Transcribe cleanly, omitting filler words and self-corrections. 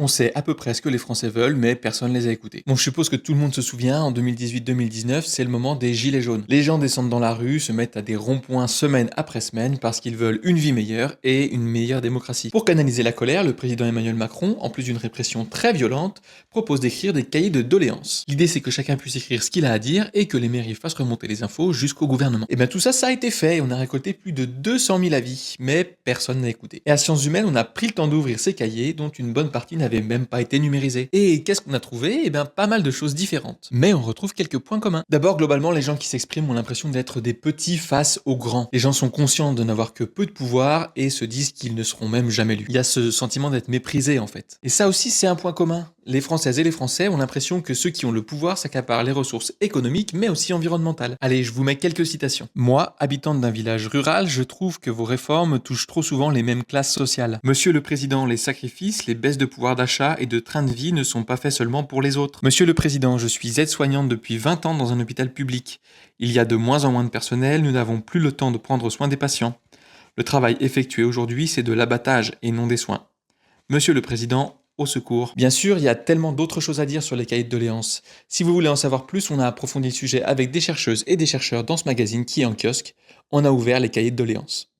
On sait à peu près ce que les Français veulent, mais personne ne les a écoutés. Bon, je suppose que tout le monde se souvient, en 2018-2019, c'est le moment des gilets jaunes. Les gens descendent dans la rue, se mettent à des ronds-points semaine après semaine parce qu'ils veulent une vie meilleure et une meilleure démocratie. Pour canaliser la colère, le président Emmanuel Macron, en plus d'une répression très violente, propose d'écrire des cahiers de doléances. L'idée c'est que chacun puisse écrire ce qu'il a à dire et que les mairies fassent remonter les infos jusqu'au gouvernement. Et bien tout ça, ça a été fait et on a récolté plus de 200 000 avis, mais personne n'a écouté. Et à Sciences Humaines, on a pris le temps d'ouvrir ces cahiers dont une bonne partie n'avait même pas été numérisée. Et qu'est-ce qu'on a trouvé? Eh bien pas mal de choses différentes. Mais on retrouve quelques points communs. D'abord, globalement, les gens qui s'expriment ont l'impression d'être des petits face aux grands. Les gens sont conscients de n'avoir que peu de pouvoir et se disent qu'ils ne seront même jamais lus. Il y a ce sentiment d'être méprisé en fait. Et ça aussi, c'est un point commun. Les Françaises et les Français ont l'impression que ceux qui ont le pouvoir s'accaparent les ressources économiques mais aussi environnementales. Allez, je vous mets quelques citations. Moi, habitante d'un village rural, je trouve que vos réformes touchent trop souvent les mêmes classes sociales. Monsieur le Président, les sacrifices, les baisses de pouvoir d'achat et de train de vie ne sont pas faits seulement pour les autres. Monsieur le Président, je suis aide-soignante depuis 20 ans dans un hôpital public. Il y a de moins en moins de personnel, nous n'avons plus le temps de prendre soin des patients. Le travail effectué aujourd'hui, c'est de l'abattage et non des soins. Monsieur le Président, au secours. Bien sûr, il y a tellement d'autres choses à dire sur les cahiers de doléances. Si vous voulez en savoir plus, on a approfondi le sujet avec des chercheuses et des chercheurs dans ce magazine qui est en kiosque. On a ouvert les cahiers de doléances.